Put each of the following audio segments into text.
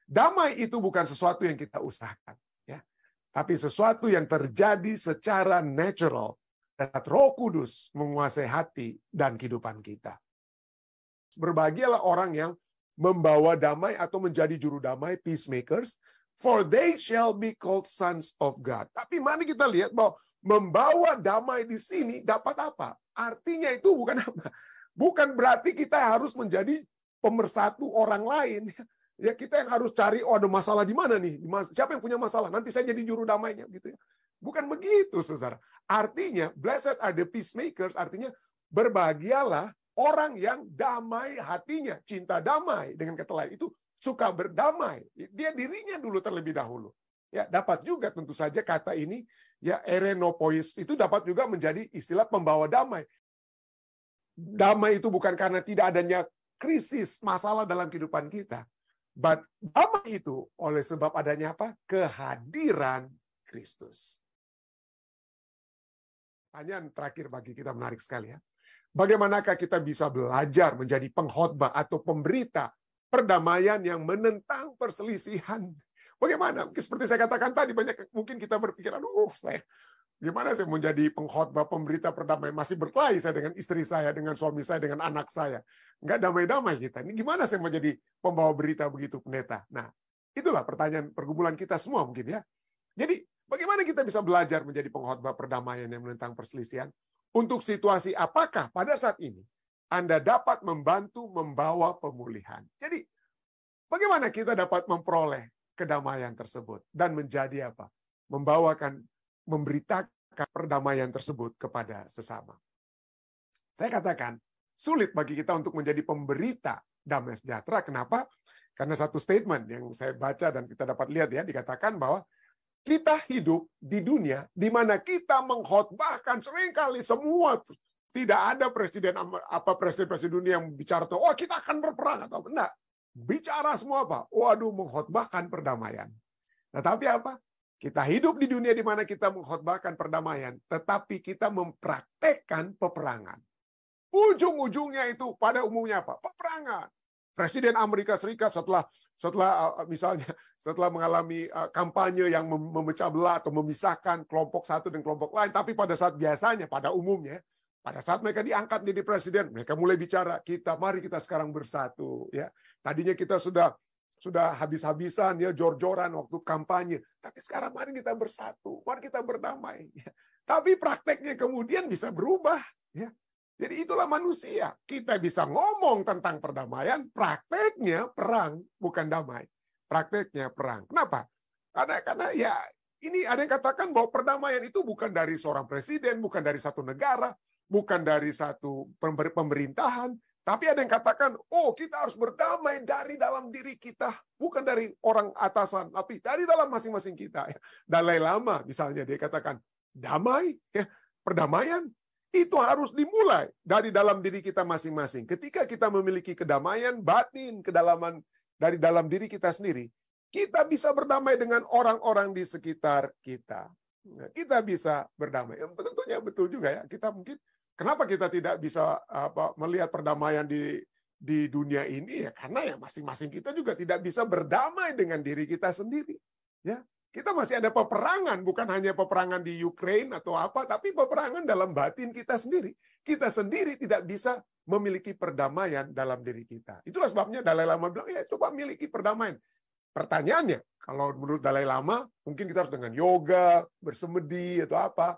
Damai itu bukan sesuatu yang kita usahakan, ya, tapi sesuatu yang terjadi secara natural saat Roh Kudus menguasai hati dan kehidupan kita. Berbahagialah orang yang membawa damai atau menjadi juru damai, peacemakers, for they shall be called sons of God. Tapi mari kita lihat bahwa membawa damai di sini dapat apa? Artinya itu bukan apa? Bukan berarti kita harus menjadi pemersatu orang lain. Ya, kita yang harus cari, oh ada masalah di mana nih? Siapa yang punya masalah? Nanti saya jadi juru damainya, gitu ya. Bukan begitu, saudara. Artinya, blessed are the peacemakers, artinya berbahagialah orang yang damai hatinya, cinta damai, dengan kata lain itu suka berdamai. Dia dirinya dulu terlebih dahulu. Ya, dapat juga tentu saja kata ini, ya, erenopois itu dapat juga menjadi istilah pembawa damai. Damai itu bukan karena tidak adanya krisis, masalah dalam kehidupan kita. But damai itu oleh sebab adanya apa? Kehadiran Kristus. Pertanyaan terakhir bagi kita menarik sekali, ya. Bagaimanakah kita bisa belajar menjadi pengkhotbah atau pemberita perdamaian yang menentang perselisihan? Bagaimana? Seperti saya katakan tadi, banyak mungkin kita berpikir, aduh, gimana saya menjadi pengkhotbah pemberita perdamaian? Masih berkelahi saya dengan istri saya, dengan suami saya, dengan anak saya. Nggak damai-damai kita. Ini gimana saya mau jadi pembawa berita begitu, pendeta? Nah, itulah pertanyaan pergumulan kita semua mungkin, ya. Jadi, bagaimana kita bisa belajar menjadi pengkhotbah perdamaian yang menentang perselisihan? Untuk situasi apakah pada saat ini Anda dapat membantu membawa pemulihan? Jadi, bagaimana kita dapat memperoleh kedamaian tersebut dan menjadi apa? Memberitakan perdamaian tersebut kepada sesama. Saya katakan, sulit bagi kita untuk menjadi pemberita damai sejahtera. Kenapa? Karena satu statement yang saya baca dan kita dapat lihat, ya, dikatakan bahwa kita hidup di dunia di mana kita mengkhotbahkan seringkali semua, tidak ada presiden dunia yang bicara tuh, oh kita akan berperang atau enggak. Bicara semua apa? Waduh, mengkhotbahkan perdamaian. Tetapi apa? Kita hidup di dunia di mana kita mengkhotbahkan perdamaian, tetapi kita mempraktekkan peperangan. Ujung-ujungnya itu pada umumnya apa? Peperangan. Presiden Amerika Serikat setelah mengalami kampanye yang memecah belah atau memisahkan kelompok satu dan kelompok lain, tapi pada saat biasanya, pada umumnya, pada saat mereka diangkat menjadi presiden, mereka mulai bicara, mari kita sekarang bersatu, ya. Tadinya kita sudah habis-habisan, ya, jor-joran waktu kampanye, tapi sekarang mari kita bersatu, mari kita berdamai. Ya. Tapi prakteknya kemudian bisa berubah, ya. Jadi itulah manusia. Kita bisa ngomong tentang perdamaian, prakteknya perang, bukan damai. Prakteknya perang. Kenapa? Karena ya ini ada yang katakan bahwa perdamaian itu bukan dari seorang presiden, bukan dari satu negara, bukan dari satu pemerintahan, tapi ada yang katakan, oh kita harus berdamai dari dalam diri kita, bukan dari orang atasan, tapi dari dalam masing-masing kita. Dalai Lama misalnya dia katakan, damai, ya, perdamaian, itu harus dimulai dari dalam diri kita masing-masing. Ketika kita memiliki kedamaian batin, kedalaman dari dalam diri kita sendiri, kita bisa berdamai dengan orang-orang di sekitar kita. Kita bisa berdamai. Tentunya betul juga, ya. Kita mungkin kenapa kita tidak bisa melihat perdamaian di dunia ini, ya karena ya masing-masing kita juga tidak bisa berdamai dengan diri kita sendiri. Ya. Kita masih ada peperangan, bukan hanya peperangan di Ukraina atau apa, tapi peperangan dalam batin kita sendiri. Kita sendiri tidak bisa memiliki perdamaian dalam diri kita. Itulah sebabnya Dalai Lama bilang, ya coba miliki perdamaian. Pertanyaannya, kalau menurut Dalai Lama, mungkin kita harus dengan yoga, bersemedi atau apa,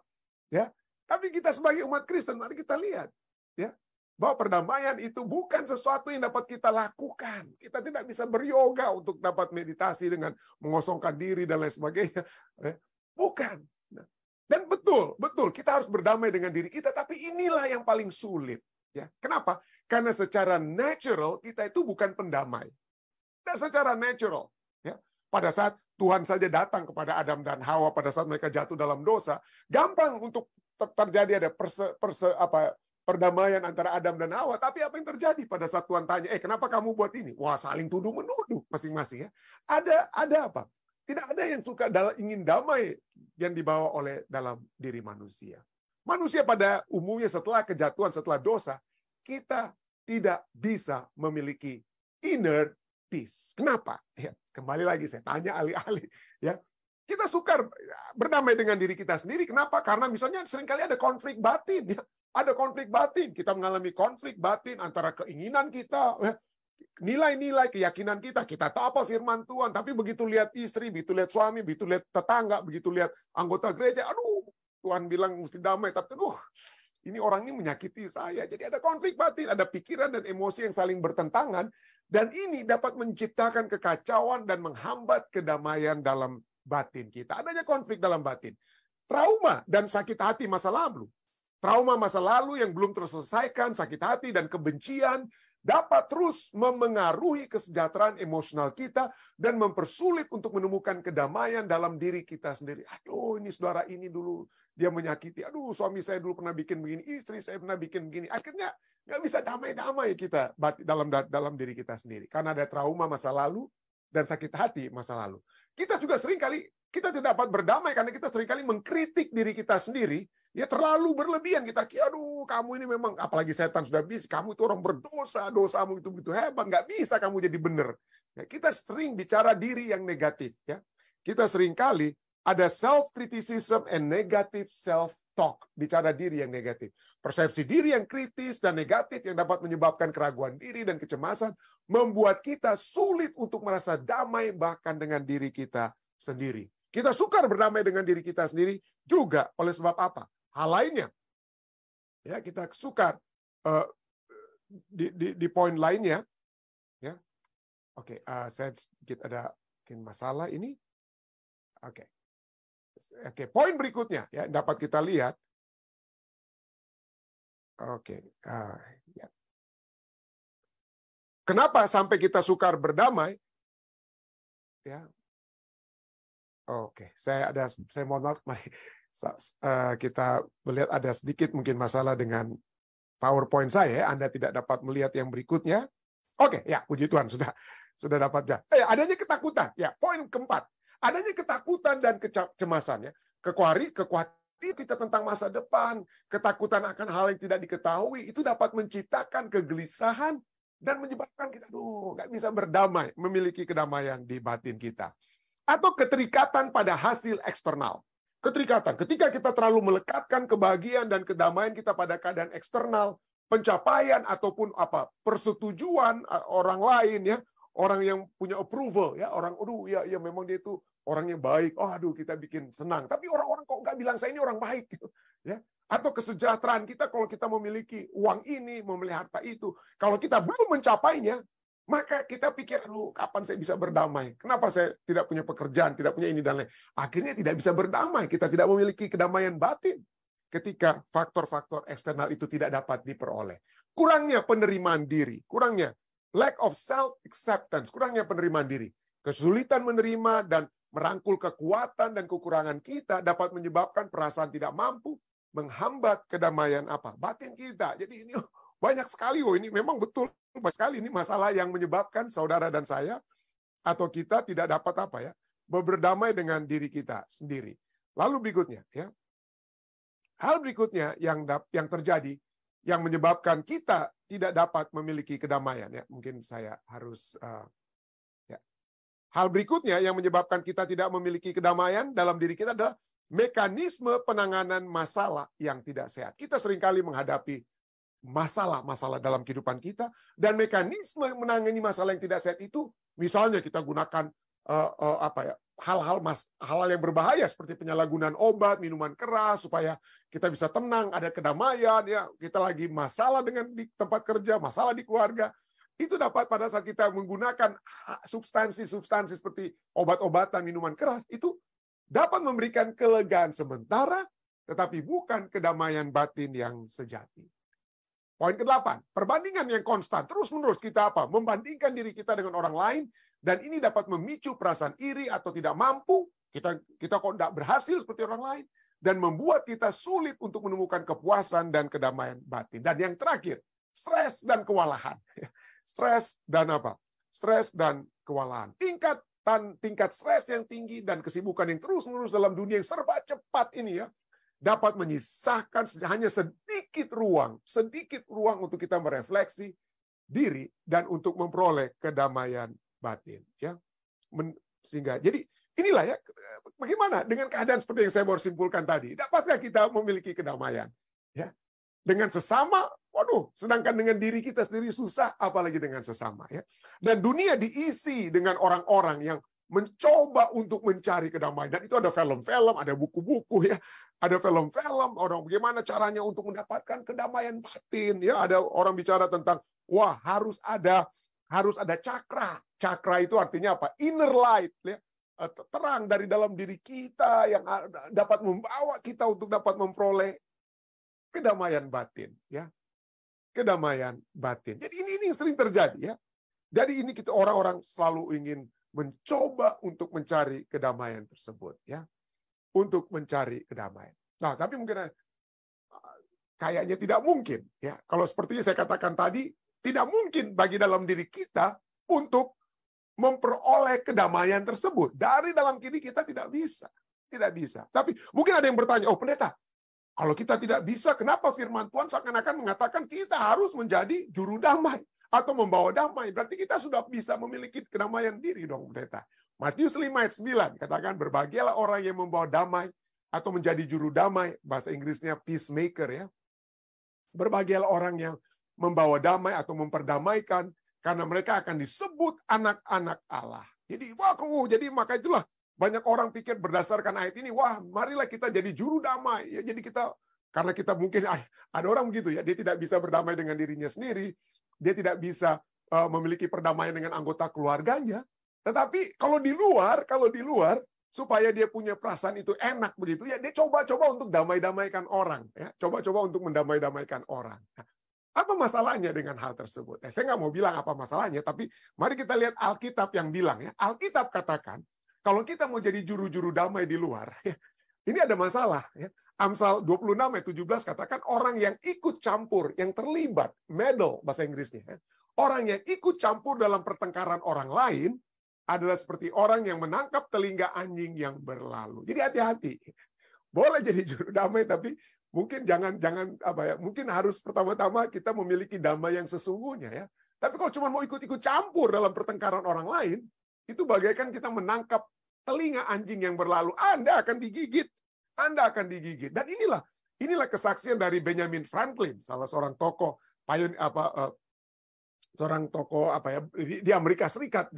ya. Tapi kita sebagai umat Kristen, mari kita lihat, ya, bahwa perdamaian itu bukan sesuatu yang dapat kita lakukan. Kita tidak bisa beryoga untuk dapat meditasi dengan mengosongkan diri dan lain sebagainya. Bukan. Dan betul, kita harus berdamai dengan diri kita, tapi inilah yang paling sulit. Ya. Kenapa? Karena secara natural kita itu bukan pendamai. Dan secara natural, ya, pada saat Tuhan saja datang kepada Adam dan Hawa pada saat mereka jatuh dalam dosa, gampang untuk terjadi ada perdamaian antara Adam dan Hawa, tapi apa yang terjadi pada saat Tuhan tanya, kenapa kamu buat ini? Wah, saling tuduh-menuduh masing-masing, ya. Ada apa? Tidak ada yang suka ingin damai yang dibawa oleh dalam diri manusia. Manusia pada umumnya setelah kejatuhan, setelah dosa, kita tidak bisa memiliki inner peace. Kenapa? Ya, kembali lagi saya tanya ahli-ahli. Ya, kita sukar berdamai dengan diri kita sendiri. Kenapa? Karena misalnya seringkali ada konflik batin. Ya. Ada konflik batin. Kita mengalami konflik batin antara keinginan kita, nilai-nilai keyakinan kita. Kita tahu apa firman Tuhan, tapi begitu lihat istri, begitu lihat suami, begitu lihat tetangga, begitu lihat anggota gereja, aduh, Tuhan bilang mesti damai, tapi ini orang ini menyakiti saya. Jadi ada konflik batin, ada pikiran dan emosi yang saling bertentangan, dan ini dapat menciptakan kekacauan dan menghambat kedamaian dalam batin kita. Adanya konflik dalam batin. Trauma dan sakit hati masa lalu. Trauma masa lalu yang belum terselesaikan, sakit hati dan kebencian, dapat terus memengaruhi kesejahteraan emosional kita dan mempersulit untuk menemukan kedamaian dalam diri kita sendiri. Aduh, ini saudara ini dulu dia menyakiti. Aduh, suami saya dulu pernah bikin begini, istri saya pernah bikin begini. Akhirnya nggak bisa damai-damai kita dalam diri kita sendiri. Karena ada trauma masa lalu dan sakit hati masa lalu. Kita juga seringkali kita tidak dapat berdamai karena kita seringkali mengkritik diri kita sendiri. Ya terlalu berlebihan, kita kira, aduh kamu ini memang, apalagi setan sudah bisa, kamu itu orang berdosa, dosamu itu begitu hebat, nggak bisa kamu jadi benar. Ya, kita sering bicara diri yang negatif. Ya. Kita seringkali ada self-criticism and negative self-talk, bicara diri yang negatif. Persepsi diri yang kritis dan negatif yang dapat menyebabkan keraguan diri dan kecemasan, membuat kita sulit untuk merasa damai bahkan dengan diri kita sendiri. Kita sukar berdamai dengan diri kita sendiri juga oleh sebab apa? Hal lainnya, ya kita sukar di poin lainnya, ya. Oke, saya sedikit ada mungkin masalah ini. Oke, poin berikutnya ya dapat kita lihat. Oke, ya. Kenapa sampai kita sukar berdamai? Ya. Oke, saya mohon maaf, kita melihat ada sedikit mungkin masalah dengan PowerPoint saya. Anda tidak dapat melihat yang berikutnya. Oke, ya puji Tuhan sudah dapat ya. Adanya ketakutan. Ya, poin keempat. Adanya ketakutan dan kecemasan ya. Kekuatan kita tentang masa depan, ketakutan akan hal yang tidak diketahui itu dapat menciptakan kegelisahan dan menyebabkan kita nggak bisa berdamai, memiliki kedamaian di batin kita. Atau keterikatan pada hasil eksternal. Keterikatan. Ketika kita terlalu melekatkan kebahagiaan dan kedamaian kita pada keadaan eksternal, pencapaian ataupun persetujuan orang lain ya, orang yang punya approval ya, orang ya memang dia itu orangnya baik. Kita bikin senang. Tapi orang-orang kok nggak bilang saya ini orang baik gitu ya. Atau kesejahteraan kita kalau kita memiliki uang ini, memiliki harta itu, kalau kita belum mencapainya, maka kita pikir, kapan saya bisa berdamai? Kenapa saya tidak punya pekerjaan, tidak punya ini dan lain. Akhirnya tidak bisa berdamai. Kita tidak memiliki kedamaian batin ketika faktor-faktor eksternal itu tidak dapat diperoleh. Kurangnya penerimaan diri, kurangnya lack of self-acceptance, kurangnya penerimaan diri. Kesulitan menerima dan merangkul kekuatan dan kekurangan kita dapat menyebabkan perasaan tidak mampu, menghambat kedamaian batin kita. Jadi ini banyak sekali, ini memang betul banyak sekali ini masalah yang menyebabkan saudara dan saya atau kita tidak dapat berdamai dengan diri kita sendiri. Lalu berikutnya ya. Hal berikutnya yang terjadi yang menyebabkan kita tidak dapat memiliki kedamaian ya. Mungkin saya harus ya. Hal berikutnya yang menyebabkan kita tidak memiliki kedamaian dalam diri kita adalah mekanisme penanganan masalah yang tidak sehat. Kita seringkali menghadapi masalah-masalah dalam kehidupan kita, dan mekanisme menangani masalah yang tidak sehat itu, misalnya kita gunakan hal-hal yang berbahaya seperti penyalahgunaan obat, minuman keras supaya kita bisa tenang, ada kedamaian ya. Kita lagi masalah di tempat kerja, masalah di keluarga. Itu dapat pada saat kita menggunakan substansi-substansi seperti obat-obatan, minuman keras, itu dapat memberikan kelegaan sementara, tetapi bukan kedamaian batin yang sejati. Poin ke-8, perbandingan yang konstan. Terus-menerus kita membandingkan diri kita dengan orang lain, dan ini dapat memicu perasaan iri atau tidak mampu, kita kok tidak berhasil seperti orang lain, dan membuat kita sulit untuk menemukan kepuasan dan kedamaian batin. Dan yang terakhir, stres dan kewalahan. Stres dan Stres dan kewalahan. Tingkat stres yang tinggi dan kesibukan yang terus-menerus dalam dunia yang serba cepat ini ya, dapat menyisakan hanya sedikit ruang untuk kita merefleksi diri dan untuk memperoleh kedamaian batin. Ya, sehingga jadi inilah ya, bagaimana dengan keadaan seperti yang saya baru simpulkan tadi. Dapatkah kita memiliki kedamaian? Ya, dengan sesama, waduh, sedangkan dengan diri kita sendiri susah, apalagi dengan sesama. Ya. Dan dunia diisi dengan orang-orang yang mencoba untuk mencari kedamaian. Dan itu ada film-film, ada buku-buku, ya, ada film-film orang bagaimana caranya untuk mendapatkan kedamaian batin. Ya, ada orang bicara tentang wah harus ada cakra. Cakra itu artinya apa? Inner light, ya, terang dari dalam diri kita yang dapat membawa kita untuk dapat memperoleh kedamaian batin, ya. Kedamaian batin. Jadi ini yang sering terjadi, ya. Jadi ini kita orang-orang selalu ingin mencoba untuk mencari kedamaian tersebut, ya. Untuk mencari kedamaian. Nah, tapi mungkin kayaknya tidak mungkin, ya. Kalau seperti saya katakan tadi, tidak mungkin bagi dalam diri kita untuk memperoleh kedamaian tersebut. Dari dalam diri kita tidak bisa. Tidak bisa. Tapi mungkin ada yang bertanya, oh pendeta, kalau kita tidak bisa, kenapa firman Tuhan seakan-akan mengatakan kita harus menjadi juru damai atau membawa damai? Berarti kita sudah bisa memiliki kedamaian diri dong, pendeta. Matius 5 ayat 9 katakan, berbahagialah orang yang membawa damai atau menjadi juru damai. Bahasa Inggrisnya peacemaker, ya. Berbahagialah orang yang membawa damai atau memperdamaikan, karena mereka akan disebut anak-anak Allah. Jadi, jadi maka itulah banyak orang pikir berdasarkan ayat ini, wah marilah kita jadi juru damai. Ya, jadi kita, karena kita mungkin, ada orang begitu ya, dia tidak bisa berdamai dengan dirinya sendiri, dia tidak bisa memiliki perdamaian dengan anggota keluarganya. Tetapi kalau di luar, supaya dia punya perasaan itu enak begitu, ya dia coba-coba untuk damai-damaikan orang. Ya, coba-coba untuk mendamai-damaikan orang. Nah, apa masalahnya dengan hal tersebut? Saya nggak mau bilang apa masalahnya, tapi mari kita lihat Alkitab yang bilang. Ya, Alkitab katakan, kalau kita mau jadi juru-juru damai di luar, ya, ini ada masalah. Ya. Amsal 26 ayat 17 katakan orang yang ikut campur, yang terlibat, meddle bahasa Inggrisnya. Ya. Orang yang ikut campur dalam pertengkaran orang lain adalah seperti orang yang menangkap telinga anjing yang berlalu. Jadi hati-hati. Boleh jadi juru damai, tapi mungkin jangan apa ya? Mungkin harus pertama-tama kita memiliki damai yang sesungguhnya, ya. Tapi kalau cuma mau ikut-ikut campur dalam pertengkaran orang lain, itu bagaikan kita menangkap telinga anjing yang berlalu. Anda akan digigit. Anda akan digigit. Dan inilah kesaksian dari Benjamin Franklin, salah seorang tokoh di Amerika Serikat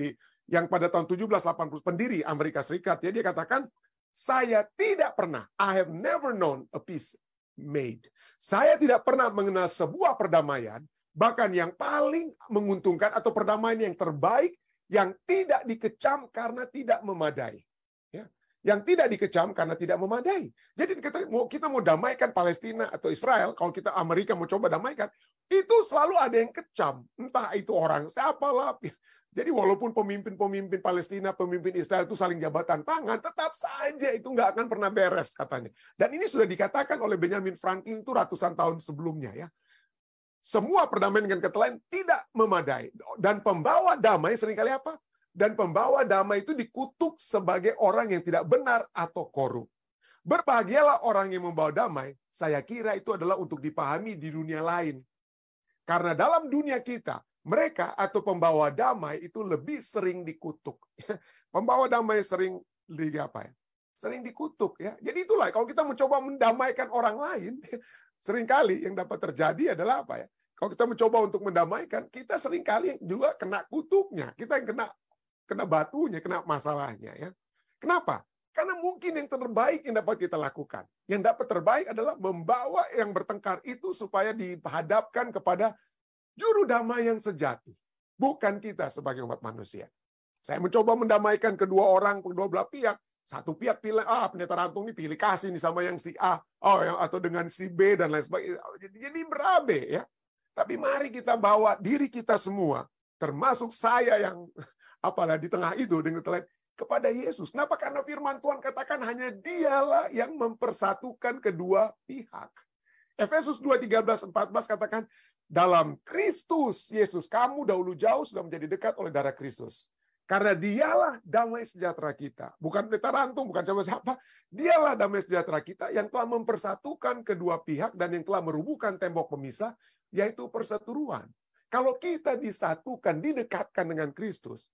yang pada tahun 1780 pendiri Amerika Serikat, ya, dia katakan, saya tidak pernah, I have never known a peace made. Saya tidak pernah mengenal sebuah perdamaian, bahkan yang paling menguntungkan atau perdamaian yang terbaik, yang tidak dikecam karena tidak memadai. Ya. Yang tidak dikecam karena tidak memadai. Jadi kita mau damaikan Palestina atau Israel, kalau kita Amerika mau coba damaikan, itu selalu ada yang kecam. Entah itu orang siapalah. Jadi walaupun pemimpin Palestina, pemimpin Israel itu saling jabatan tangan, tetap saja itu nggak akan pernah beres katanya. Dan ini sudah dikatakan oleh Benjamin Franklin itu ratusan tahun sebelumnya, ya. Semua perdamaian dengan kata lain tidak memadai. Dan pembawa damai seringkali apa? Dan pembawa damai itu dikutuk sebagai orang yang tidak benar atau korup. Berbahagialah orang yang membawa damai, saya kira itu adalah untuk dipahami di dunia lain. Karena dalam dunia kita, mereka atau pembawa damai itu lebih sering dikutuk. Pembawa damai sering sering dikutuk, ya. Jadi itulah kalau kita mencoba mendamaikan orang lain, seringkali yang dapat terjadi adalah apa, ya? Kalau kita mencoba untuk mendamaikan, kita seringkali juga kena kutuknya, kita yang kena batunya, kena masalahnya, ya. Kenapa? Karena mungkin yang terbaik yang dapat kita lakukan, yang dapat terbaik adalah membawa yang bertengkar itu supaya dihadapkan kepada juru damai yang sejati, bukan kita sebagai umat manusia. Saya mencoba mendamaikan kedua belah pihak. Satu pihak pilih, pendeta Rantung ini pilih kasih nih sama yang si A, atau dengan si B dan lain sebagainya. Jadi berabe, ya. Tapi mari kita bawa diri kita semua, termasuk saya yang di tengah itu dengan lain, kepada Yesus. Kenapa? Karena firman Tuhan katakan hanya Dialah yang mempersatukan kedua pihak. Efesus 2:13-14 katakan, dalam Kristus Yesus kamu dahulu jauh sudah menjadi dekat oleh darah Kristus. Karena Dialah damai sejahtera kita. Bukan pendeta Rantung, bukan siapa-siapa. Dialah damai sejahtera kita yang telah mempersatukan kedua pihak dan yang telah merubuhkan tembok pemisah, yaitu perseteruan. Kalau kita disatukan, didekatkan dengan Kristus,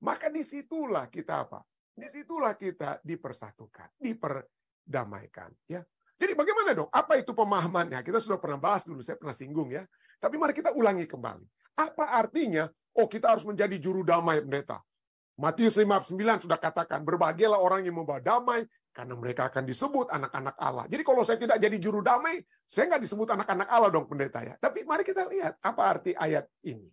Maka disitulah kita apa? Disitulah kita dipersatukan, diperdamaikan. Ya. Jadi bagaimana dong? Apa itu pemahamannya? Kita sudah pernah bahas dulu, saya pernah singgung ya. Tapi mari kita ulangi kembali. Apa artinya, kita harus menjadi juru damai, pendeta? Matius 5:9 sudah katakan, berbahagialah orang yang membawa damai, karena mereka akan disebut anak-anak Allah. Jadi kalau saya tidak jadi juru damai, saya nggak disebut anak-anak Allah dong, pendeta ya. Tapi mari kita lihat, apa arti ayat ini.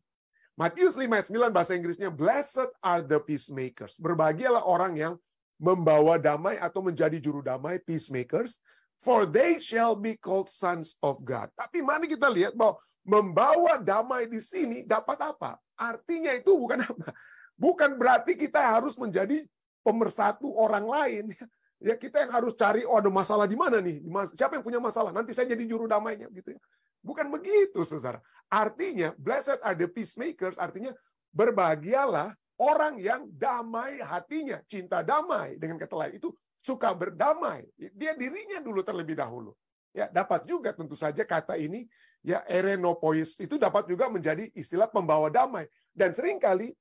Matius 5:9 bahasa Inggrisnya, blessed are the peacemakers. Berbahagialah orang yang membawa damai atau menjadi juru damai, peacemakers, for they shall be called sons of God. Tapi mari kita lihat bahwa membawa damai di sini dapat apa? Artinya itu bukan apa? Bukan berarti kita harus menjadi pemersatu orang lain. Ya kita yang harus cari, ada masalah di mana nih? Siapa yang punya masalah? Nanti saya jadi juru damainya gitu ya. Bukan begitu, saudara. Artinya, blessed are the peacemakers, artinya berbahagialah orang yang damai hatinya, cinta damai. Dengan kata lain, itu suka berdamai. Dia dirinya dulu terlebih dahulu. Ya, dapat juga tentu saja kata ini, ya erenopois, itu dapat juga menjadi istilah pembawa damai. Dan seringkali,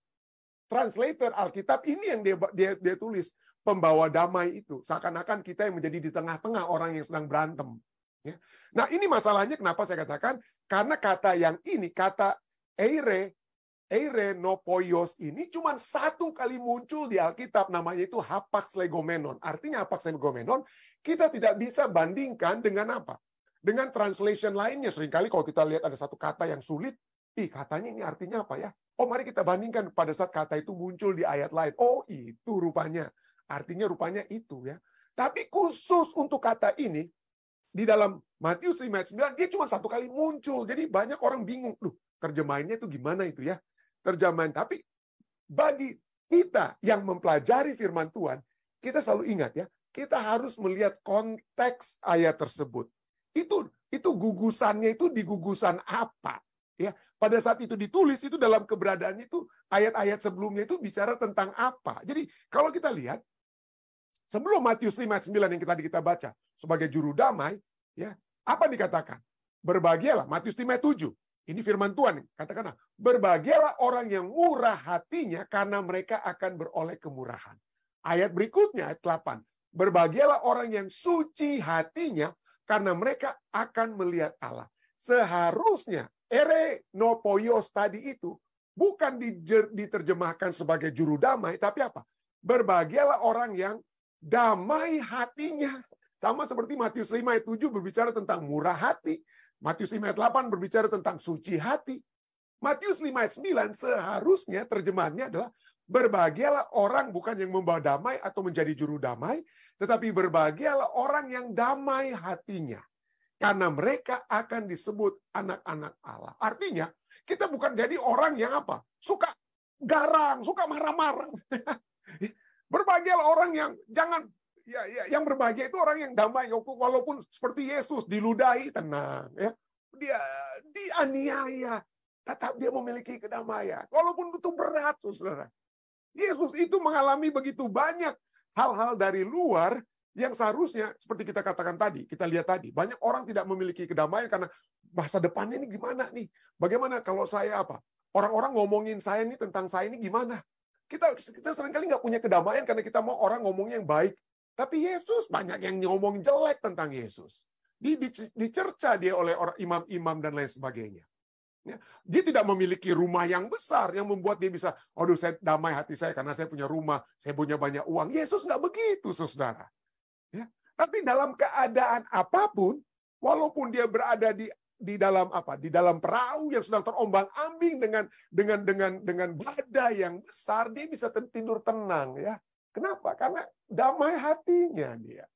translator Alkitab ini yang dia tulis, pembawa damai itu. Seakan-akan kita yang menjadi di tengah-tengah orang yang sedang berantem. Ya. Nah ini masalahnya kenapa saya katakan, karena kata yang ini, kata eirenopoios ini cuma satu kali muncul di Alkitab, namanya itu hapax legomenon. Artinya hapax legomenon, kita tidak bisa bandingkan dengan apa? Dengan translation lainnya. Seringkali kalau kita lihat ada satu kata yang sulit, katanya ini artinya apa ya? Mari kita bandingkan pada saat kata itu muncul di ayat lain. Itu rupanya. Artinya rupanya itu ya. Tapi khusus untuk kata ini, di dalam Matius 5:9 dia cuma satu kali muncul. Jadi banyak orang bingung, terjemahannya itu gimana itu ya? Terjemahan. Tapi bagi kita yang mempelajari firman Tuhan, kita selalu ingat ya, kita harus melihat konteks ayat tersebut. Itu gugusannya itu di gugusan apa? Ya, pada saat itu ditulis itu dalam keberadaannya itu ayat-ayat sebelumnya itu bicara tentang apa? Jadi kalau kita lihat sebelum Matius 5:9 yang tadi kita baca sebagai juru damai, ya, apa dikatakan? Berbahagialah, Matius 5:7. Ini firman Tuhan, katakanlah, berbahagialah orang yang murah hatinya karena mereka akan beroleh kemurahan. Ayat berikutnya, ayat 8. Berbahagialah orang yang suci hatinya karena mereka akan melihat Allah. Seharusnya erenopoios tadi itu bukan diterjemahkan sebagai juru damai, tapi apa? Berbahagialah orang yang damai hatinya. Sama seperti Matius 5:7 berbicara tentang murah hati. Matius 5:8 berbicara tentang suci hati. Matius 5:9 seharusnya terjemahannya adalah berbahagialah orang bukan yang membawa damai atau menjadi juru damai, tetapi berbahagialah orang yang damai hatinya. Karena mereka akan disebut anak-anak Allah. Artinya, kita bukan jadi orang yang apa? Suka garang, suka marah-marah. Berbahagialah orang yang yang berbahagia itu orang yang damai, walaupun seperti Yesus diludahi, tenang ya. Dia dianiaya, tetap dia memiliki kedamaian. Walaupun itu berat, Saudara. Yesus itu mengalami begitu banyak hal-hal dari luar yang seharusnya seperti kita katakan tadi, kita lihat tadi, banyak orang tidak memiliki kedamaian karena masa depannya ini gimana nih? Bagaimana kalau saya apa? Orang-orang ngomongin saya ini tentang saya ini gimana? Kita seringkali nggak punya kedamaian karena kita mau orang ngomongnya yang baik. Tapi Yesus banyak yang ngomongin jelek tentang Yesus. Dicerca dia oleh orang imam-imam dan lain sebagainya. Ya, dia tidak memiliki rumah yang besar yang membuat dia bisa, saya damai hati saya karena saya punya rumah, saya punya banyak uang. Yesus nggak begitu, saudara. Ya, tapi dalam keadaan apapun, walaupun dia berada di dalam apa? Di dalam perahu yang sedang terombang-ambing dengan badai yang besar, dia bisa tidur tenang ya. Kenapa? Karena damai hatinya dia.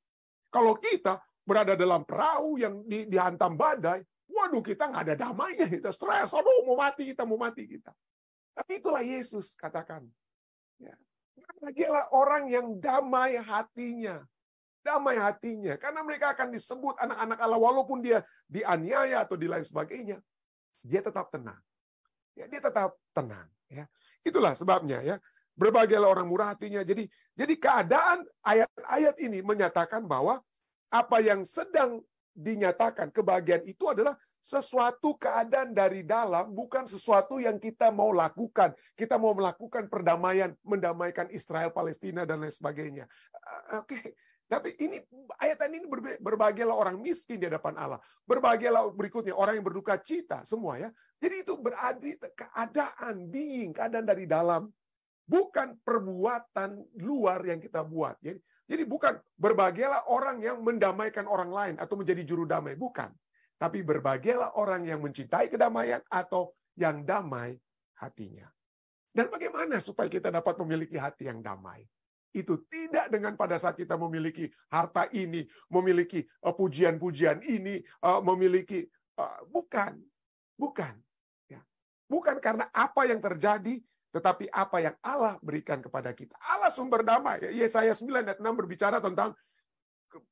Kalau kita berada dalam perahu yang dihantam badai, waduh kita nggak ada damainya, kita stres, mau mati kita. Tapi itulah Yesus katakan. Ya. Bahagialah orang yang damai hatinya. Damai hatinya. Karena mereka akan disebut anak-anak Allah, walaupun dia dianiaya atau di lain sebagainya. Dia tetap tenang. Ya, dia tetap tenang. Ya. Itulah sebabnya ya. Berbahagialah orang murah hatinya. Jadi keadaan ayat-ayat ini menyatakan bahwa apa yang sedang dinyatakan kebahagiaan itu adalah sesuatu keadaan dari dalam, bukan sesuatu yang kita mau lakukan. Kita mau melakukan perdamaian, mendamaikan Israel, Palestina, dan lain sebagainya. Oke. Tapi ini ayat ini berbahagialah orang miskin di hadapan Allah. Berbahagialah berikutnya orang yang berduka cita, semua ya. Jadi itu berarti keadaan keadaan dari dalam, bukan perbuatan luar yang kita buat. Jadi bukan berbahagialah orang yang mendamaikan orang lain atau menjadi juru damai, bukan. Tapi berbahagialah orang yang mencintai kedamaian atau yang damai hatinya. Dan bagaimana supaya kita dapat memiliki hati yang damai? Itu tidak dengan pada saat kita memiliki harta ini, memiliki pujian-pujian ini, memiliki bukan ya. Bukan karena apa yang terjadi, tetapi apa yang Allah berikan kepada kita. Allah sumber damai. Yesaya 9 ayat 6 berbicara tentang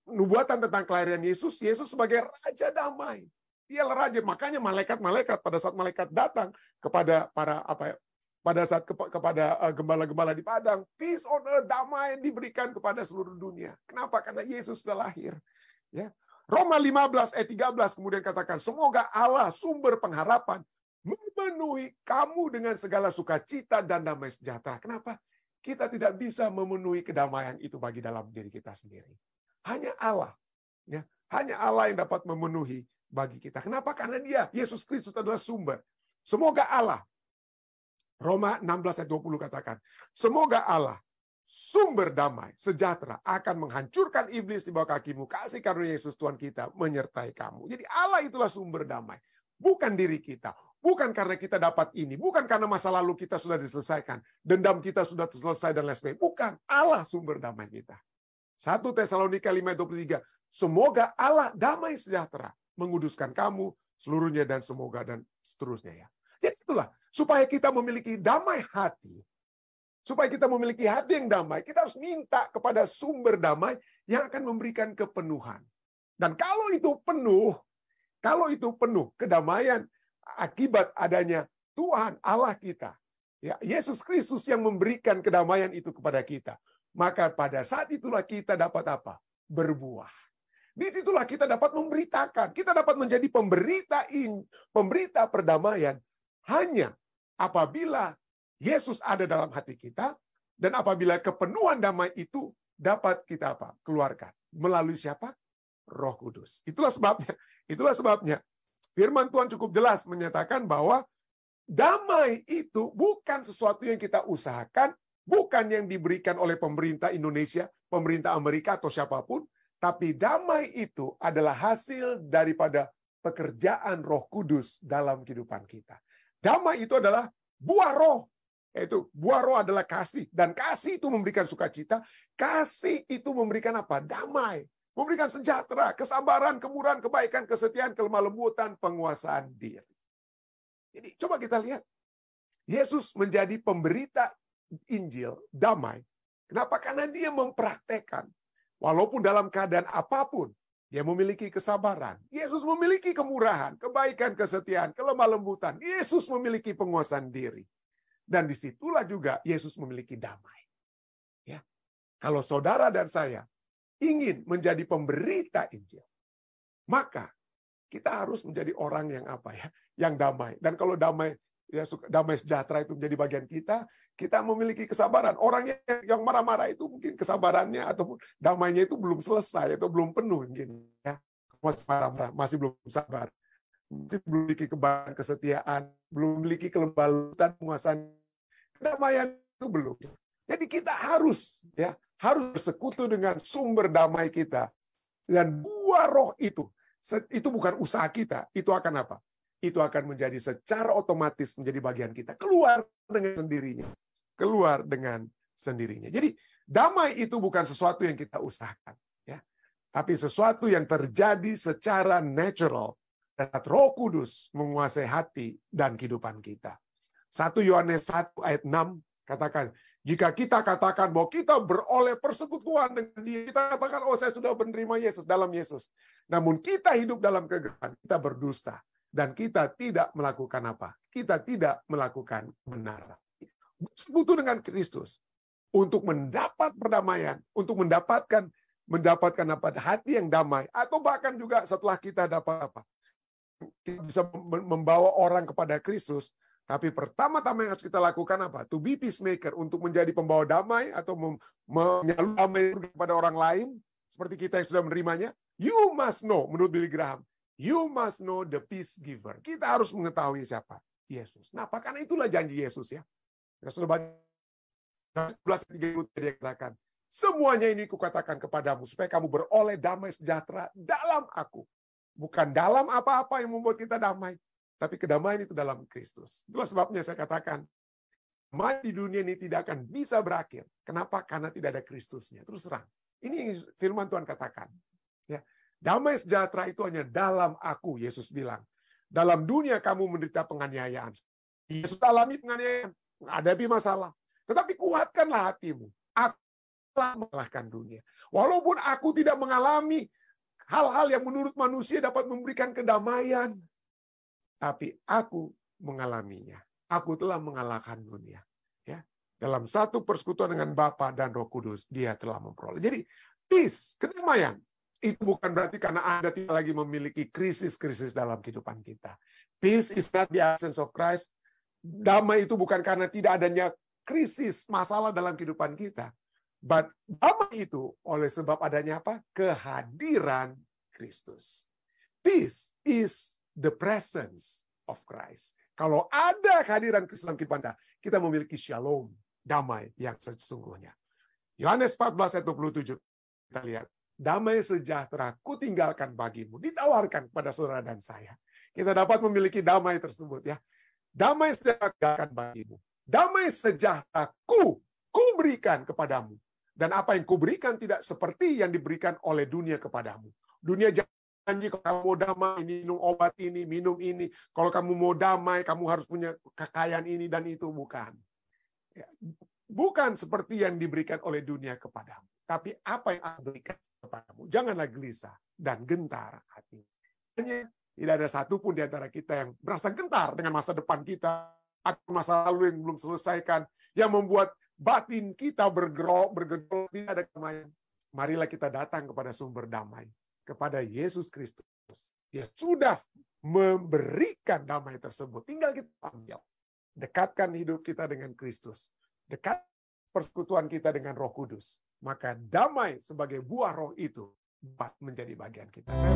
nubuatan tentang kelahiran Yesus. Yesus sebagai raja damai. Dialah raja. Makanya malaikat-malaikat pada saat malaikat datang kepada kepada gembala-gembala di padang, peace on earth, damai diberikan kepada seluruh dunia. Kenapa? Karena Yesus sudah lahir. Ya. Roma 15 ayat 13 kemudian katakan, semoga Allah sumber pengharapan memenuhi kamu dengan segala sukacita dan damai sejahtera. Kenapa? Kita tidak bisa memenuhi kedamaian itu bagi dalam diri kita sendiri. Hanya Allah. Ya. Hanya Allah yang dapat memenuhi bagi kita. Kenapa? Karena Dia, Yesus Kristus adalah sumber. Semoga Allah, Roma 16 ayat 20 katakan, semoga Allah, sumber damai, sejahtera, akan menghancurkan iblis di bawah kakimu. Kasih karunia Yesus Tuhan kita menyertai kamu. Jadi Allah itulah sumber damai. Bukan diri kita. Bukan karena kita dapat ini. Bukan karena masa lalu kita sudah diselesaikan. Dendam kita sudah selesai dan lain sebagainya. Bukan. Allah sumber damai kita. 1 Tesalonika 5 ayat 23. Semoga Allah damai sejahtera menguduskan kamu seluruhnya dan semoga dan seterusnya ya. Jadi itulah, supaya kita memiliki damai hati, supaya kita memiliki hati yang damai, kita harus minta kepada sumber damai yang akan memberikan kepenuhan. Dan kalau itu penuh kedamaian akibat adanya Tuhan Allah kita, ya Yesus Kristus yang memberikan kedamaian itu kepada kita, maka pada saat itulah kita dapat apa? Berbuah. Di situlah kita dapat memberitakan, kita dapat menjadi pemberita perdamaian. Hanya apabila Yesus ada dalam hati kita, dan apabila kepenuhan damai itu dapat kita keluarkan. Melalui siapa? Roh Kudus. Itulah sebabnya. Firman Tuhan cukup jelas menyatakan bahwa damai itu bukan sesuatu yang kita usahakan, bukan yang diberikan oleh pemerintah Indonesia, pemerintah Amerika, atau siapapun, tapi damai itu adalah hasil daripada pekerjaan Roh Kudus dalam kehidupan kita. Damai itu adalah buah roh. Yaitu buah roh adalah kasih. Dan kasih itu memberikan sukacita. Kasih itu memberikan apa? Damai. Memberikan sejahtera, kesabaran, kemurahan, kebaikan, kesetiaan, kelemah lembutan, penguasaan diri. Jadi coba kita lihat. Yesus menjadi pemberita Injil, damai. Kenapa? Karena Dia mempraktekkan. Walaupun dalam keadaan apapun, Dia memiliki kesabaran. Yesus memiliki kemurahan, kebaikan, kesetiaan, kelemah lembutan. Yesus memiliki penguasaan diri. Dan disitulah juga Yesus memiliki damai. Ya. Kalau saudara dan saya ingin menjadi pemberita Injil, maka kita harus menjadi orang yang yang damai. Dan kalau damai sejahtera itu menjadi bagian kita memiliki kesabaran. Orang yang marah-marah itu mungkin kesabarannya ataupun damainya itu belum selesai atau belum penuh mungkin ya. Masih marah-marah, masih belum sabar. Masih belum memiliki kebaikan, kesetiaan, belum memiliki kelemah lembutan, penguasaan. Kedamaian itu belum. Jadi kita harus bersekutu dengan sumber damai kita. Dan buah roh itu bukan usaha kita, itu akan apa? Itu akan menjadi secara otomatis menjadi bagian kita. Keluar dengan sendirinya. Jadi damai itu bukan sesuatu yang kita usahakan, ya, tapi sesuatu yang terjadi secara natural saat Roh Kudus menguasai hati dan kehidupan kita. 1 Yohanes 1 ayat 6 katakan, jika kita katakan bahwa kita beroleh persekutuan dengan Dia, kita katakan, saya sudah menerima Yesus dalam Yesus. Namun kita hidup dalam kegelapan, kita berdusta. Dan kita tidak melakukan apa? Kita tidak melakukan kebenaran. Bersekutu dengan Kristus untuk mendapat perdamaian, untuk mendapatkan hati yang damai, atau bahkan juga setelah kita dapat kita bisa membawa orang kepada Kristus, tapi pertama-tama yang harus kita lakukan apa? To be peacemaker, untuk menjadi pembawa damai atau menyalurkan damai kepada orang lain, seperti kita yang sudah menerimanya. You must know, menurut Billy Graham, you must know the peace giver. Kita harus mengetahui siapa? Yesus. Nah, karena itulah janji Yesus ya. Kita sudah baca 11:30 dia katakan, semuanya ini kukatakan kepadamu supaya kamu beroleh damai sejahtera dalam aku. Bukan dalam apa-apa yang membuat kita damai, tapi kedamaian itu dalam Kristus. Itulah sebabnya saya katakan, damai di dunia ini tidak akan bisa berakhir. Kenapa? Karena tidak ada Kristusnya. Terus terang. Ini yang firman Tuhan katakan. Ya. Damai sejahtera itu hanya dalam aku, Yesus bilang. Dalam dunia kamu menderita penganiayaan. Yesus alami penganiayaan, menghadapi masalah. Tetapi kuatkanlah hatimu. Aku telah mengalahkan dunia. Walaupun aku tidak mengalami hal-hal yang menurut manusia dapat memberikan kedamaian, tapi aku mengalaminya. Aku telah mengalahkan dunia. Ya, dalam satu persekutuan dengan Bapa dan Roh Kudus, dia telah memperoleh. Jadi, peace, kedamaian, itu bukan berarti karena Anda tidak lagi memiliki krisis-krisis dalam kehidupan kita. Peace is not the absence of Christ. Damai itu bukan karena tidak adanya krisis, masalah dalam kehidupan kita. But damai itu oleh sebab adanya apa? Kehadiran Kristus. Peace is the presence of Christ. Kalau ada kehadiran Kristus dalam kehidupan kita memiliki shalom, damai yang sesungguhnya. Yohanes 14:27 kita lihat. Damai sejahtera ku tinggalkan bagimu. Ditawarkan kepada saudara dan saya. Kita dapat memiliki damai tersebut ya. Damai sejahtera tinggalkan bagimu. Damai sejahtera ku berikan kepadamu. Dan apa yang kuberikan tidak seperti yang diberikan oleh dunia kepadamu. Dunia janji kalau kamu mau damai, minum obat ini, minum ini. Kalau kamu mau damai, kamu harus punya kekayaan ini dan itu. Bukan. Ya, bukan seperti yang diberikan oleh dunia kepadamu. Tapi apa yang aku berikan kepadamu. Janganlah gelisah dan gentar hati. Tidak ada satupun di antara kita yang merasa gentar dengan masa depan kita, atau masa lalu yang belum selesaikan, yang membuat batin kita bergejolak, tidak ada kedamaian. Marilah kita datang kepada sumber damai, kepada Yesus Kristus. Dia sudah memberikan damai tersebut. Tinggal kita ambil. Dekatkan hidup kita dengan Kristus. Dekat persekutuan kita dengan Roh Kudus. Maka damai sebagai buah roh itu dapat menjadi bagian kita. Saya